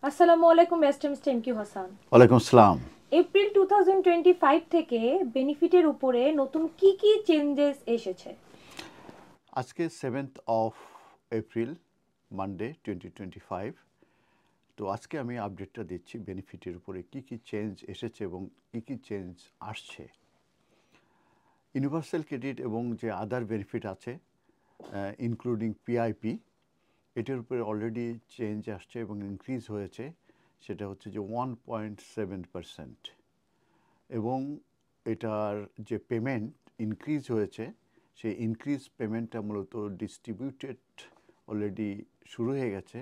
আসসালামু আলাইকুম barrister mister M Q Hasan. ওয়ালাইকুম আসসালাম। এপ্রিল 2025 থেকে বেনিফিটের উপরে নতুন কি কি চেঞ্জেস এসেছে? আজকে 7th অফ এপ্রিল, মানডে 2025। তো আজকে আমি আপডেটটা দিচ্ছি বেনিফিটের উপরে কি কি চেঞ্জ এসেছে এবং কি কি চেঞ্জ আসছে। ইউনিভার্সাল ক্রেডিট এবং যে আদার বেনিফিট আছে ইনক্লুডিং পিআইপি, এটার উপরে অলরেডি চেঞ্জ আসছে এবং ইনক্রিজ হয়েছে। সেটা হচ্ছে যে 1.7%, এবং এটার যে পেমেন্ট ইনক্রিজ হয়েছে সেই ইনক্রিজ পেমেন্টটা মূলত ডিস্ট্রিবিউটেড অলরেডি শুরু হয়ে গেছে।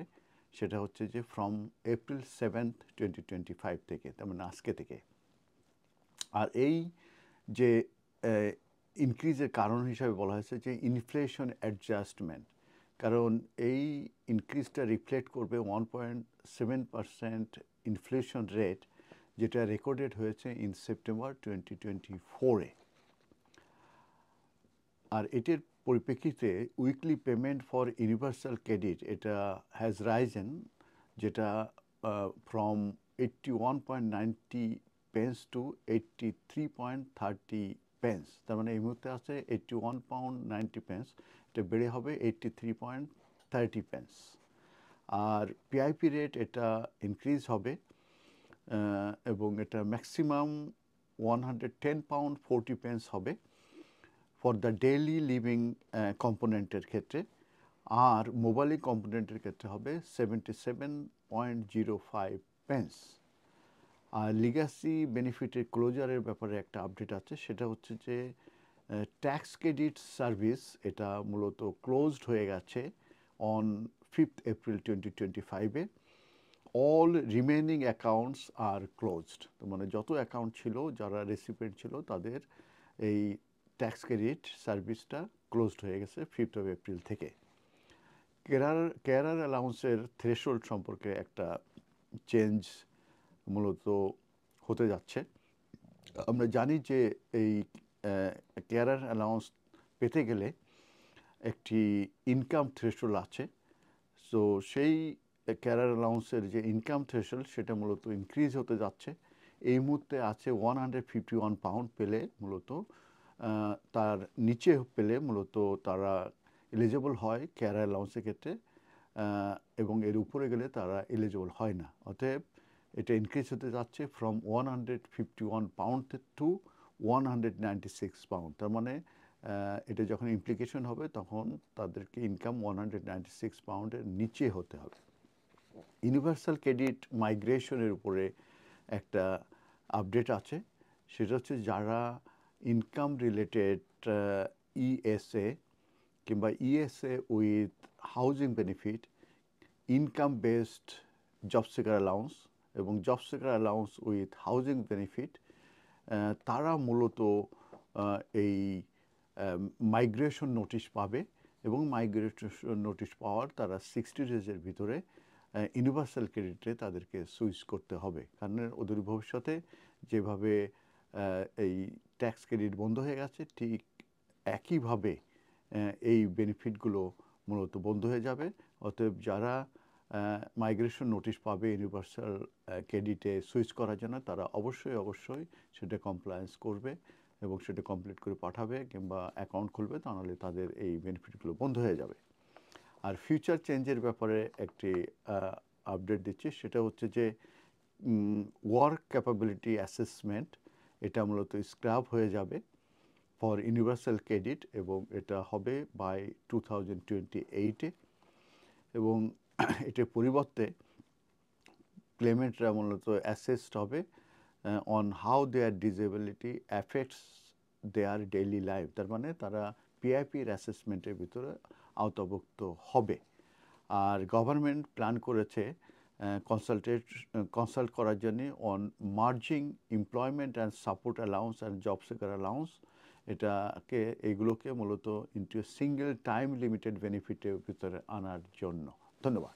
সেটা হচ্ছে যে ফ্রম এপ্রিল 7th 2025 থেকে, তার মানে আজকে থেকে। আর এই যে ইনক্রিজের কারণ হিসাবে বলা হয়েছে যে ইনফ্লেশন অ্যাডজাস্টমেন্ট, কারণ এই ইনক্রিজটা রিফ্লেক্ট করবে 1.7% ইনফ্লেশন রেট, যেটা রেকর্ডেড হয়েছে ইন সেপ্টেম্বর 2024-এ। আর এটির পরিপ্রেক্ষিতে weekly payment for universal credit এটা হ্যাজ রাইজেন, যেটা ফ্রম 81.90 পেন্স টু 83.30 পেন্স। তার মানে এই মুহূর্তে আছে 81 pound 90 pence, এটা বেড়ে হবে 83.30 পেন্স। আর পিআইপি রেট এটা ইনক্রিজ হবে, এবং এটা ম্যাক্সিমাম 110 pound 40 pence হবে ফর দ্য ডেইলি লিভিং কম্পোনেন্টের ক্ষেত্রে। আর মোবাইল কম্পোনেন্টের ক্ষেত্রে হবে 77.05 পেন্স। আর লিগ্যাসি বেনিফিটের ক্লোজারের ব্যাপারে একটা আপডেট আছে, সেটা হচ্ছে যে ট্যাক্স ক্রেডিট সার্ভিস এটা মূলত ক্লোজড হয়ে গেছে অন 5th April 2025-এ। All remaining accounts are closed, তো মানে যত অ্যাকাউন্ট ছিল, যারা রেসিপিয়েন্ট ছিল, তাদের এই ট্যাক্স ক্রেডিট সার্ভিসটা ক্লোজড হয়ে গেছে 5th of April থেকে। কেয়ারার অ্যালাউন্সের থ্রেশহোল্ড সম্পর্কে একটা চেঞ্জ মূলত হতে যাচ্ছে। আমরা জানি যে এই কেয়ারার অ্যালাউন্স পেতে গেলে একটি ইনকাম থ্রেশহোল্ড আছে। সো সেই ক্যারিয়ার অ্যালাউন্সের যে ইনকাম থ্রেশহোল্ড সেটা মূলত ইনক্রিজ হতে যাচ্ছে। এই মুহূর্তে আছে 151 পাউন্ড পেলে মূলত, তার নিচে পেলে মূলত তারা এলিজেবল হয় ক্যারিয়ার অ্যালাউন্সের ক্ষেত্রে, এবং এর উপরে গেলে তারা এলিজেবল হয় না। অতএব এটা ইনক্রিজ হতে যাচ্ছে ফ্রম 151 পাউন্ড টু 196 পাউন্ড। তার মানে এটা যখন ইমপ্লিকেশন হবে তখন তাদেরকে ইনকাম 196 পাউন্ডের নিচে হতে হবে। ইউনিভার্সাল ক্রেডিট মাইগ্রেশনের উপরে একটা আপডেট আছে, সেটা হচ্ছে যারা ইনকাম রিলেটেড ইএসএ কিংবা ESA with housing benefit, income based job seeker allowance এবং job seeker allowance with housing benefit, তারা মূলত এই মাইগ্রেশন নোটিশ পাবে, এবং মাইগ্রেশন নোটিশ পাওয়ার তারা 60 ডেজের ভিতরে ইউনিভার্সাল ক্রেডিটে তাদেরকে সুইচ করতে হবে। কারণ ওদের ভবিষ্যতে যেভাবে এই ট্যাক্স ক্রেডিট বন্ধ হয়ে গেছে, ঠিক একইভাবে এই বেনিফিটগুলো মূলত বন্ধ হয়ে যাবে। অতএব যারা মাইগ্রেশন নোটিশ পাবে ইউনিভার্সাল ক্রেডিটে সুইচ করার জন্য, তারা অবশ্যই সেটা কমপ্লায়েন্স করবে এবং সেটা কমপ্লিট করে পাঠাবে কিংবা অ্যাকাউন্ট খুলবে, তা নাহলে তাদের এই বেনিফিটগুলো বন্ধ হয়ে যাবে। আর ফিউচার চেঞ্জের ব্যাপারে একটি আপডেট দিচ্ছি, সেটা হচ্ছে যে ওয়ার্ক ক্যাপাবিলিটি অ্যাসেসমেন্ট এটা মূলত স্ক্র্যাপ হয়ে যাবে ফর ইউনিভার্সাল ক্রেডিট, এবং এটা হবে বাই 2028-এ। এবং এটার পরিবর্তে ক্লেমেন্টরা মূলত অ্যাসেসড হবে on how their disability affects their daily life. তার মানে তারা পিআইপির অ্যাসেসমেন্টের ভিতরে আওতাভুক্ত হবে। আর গভর্নমেন্ট প্ল্যান করেছে কনসাল্ট করার জন্য on merging employment and support allowance and job seeker allowance, এগুলোকে মূলত ইন্টু সিঙ্গেল টাইম লিমিটেড বেনিফিটের ভিতরে আনার জন্য। ধন্যবাদ।